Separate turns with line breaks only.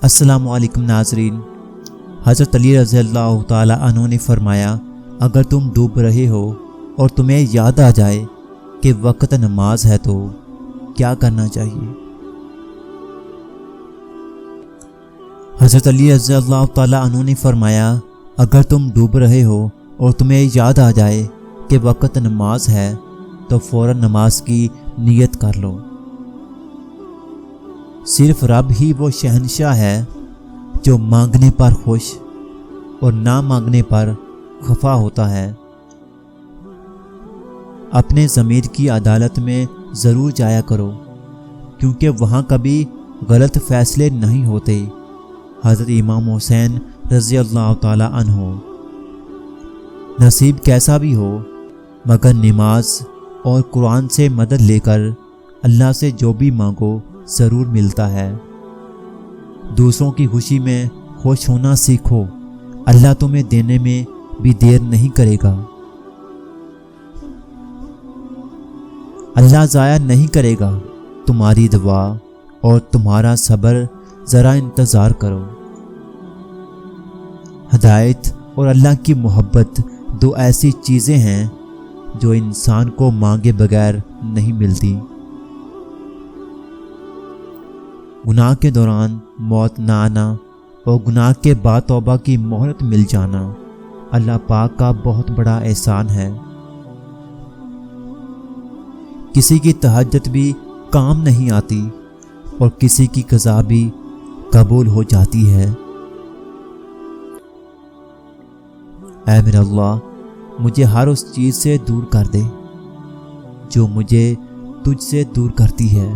السلام علیکم ناظرین۔ حضرت علی رضی اللہ تعالی عنہ نے فرمایا، اگر تم ڈوب رہے ہو اور تمہیں یاد آ جائے کہ وقت نماز ہے تو کیا کرنا چاہیے؟ حضرت علی رضی اللہ تعالی عنہ نے فرمایا، اگر تم ڈوب رہے ہو اور تمہیں یاد آ جائے کہ وقت نماز ہے تو فوراً نماز کی نیت کر لو۔ صرف رب ہی وہ شہنشاہ ہے جو مانگنے پر خوش اور نہ مانگنے پر خفا ہوتا ہے۔ اپنے ضمیر کی عدالت میں ضرور جایا کرو، کیونکہ وہاں کبھی غلط فیصلے نہیں ہوتے۔ حضرت امام حسین رضی اللہ تعالی عنہ۔ نصیب کیسا بھی ہو مگر نماز اور قرآن سے مدد لے کر اللہ سے جو بھی مانگو ضرور ملتا ہے۔ دوسروں کی خوشی میں خوش ہونا سیکھو، اللہ تمہیں دینے میں بھی دیر نہیں کرے گا۔ اللہ ضائع نہیں کرے گا تمہاری دعا اور تمہارا صبر، ذرا انتظار کرو۔ ہدایت اور اللہ کی محبت دو ایسی چیزیں ہیں جو انسان کو مانگے بغیر نہیں ملتی۔ گناہ کے دوران موت نہ آنا اور گناہ کے بعد توبہ کی مہلت مل جانا اللہ پاک کا بہت بڑا احسان ہے۔ کسی کی تہجد بھی کام نہیں آتی اور کسی کی قضا بھی قبول ہو جاتی ہے۔ اے میرا اللہ، مجھے ہر اس چیز سے دور کر دے جو مجھے تجھ سے دور کرتی ہے۔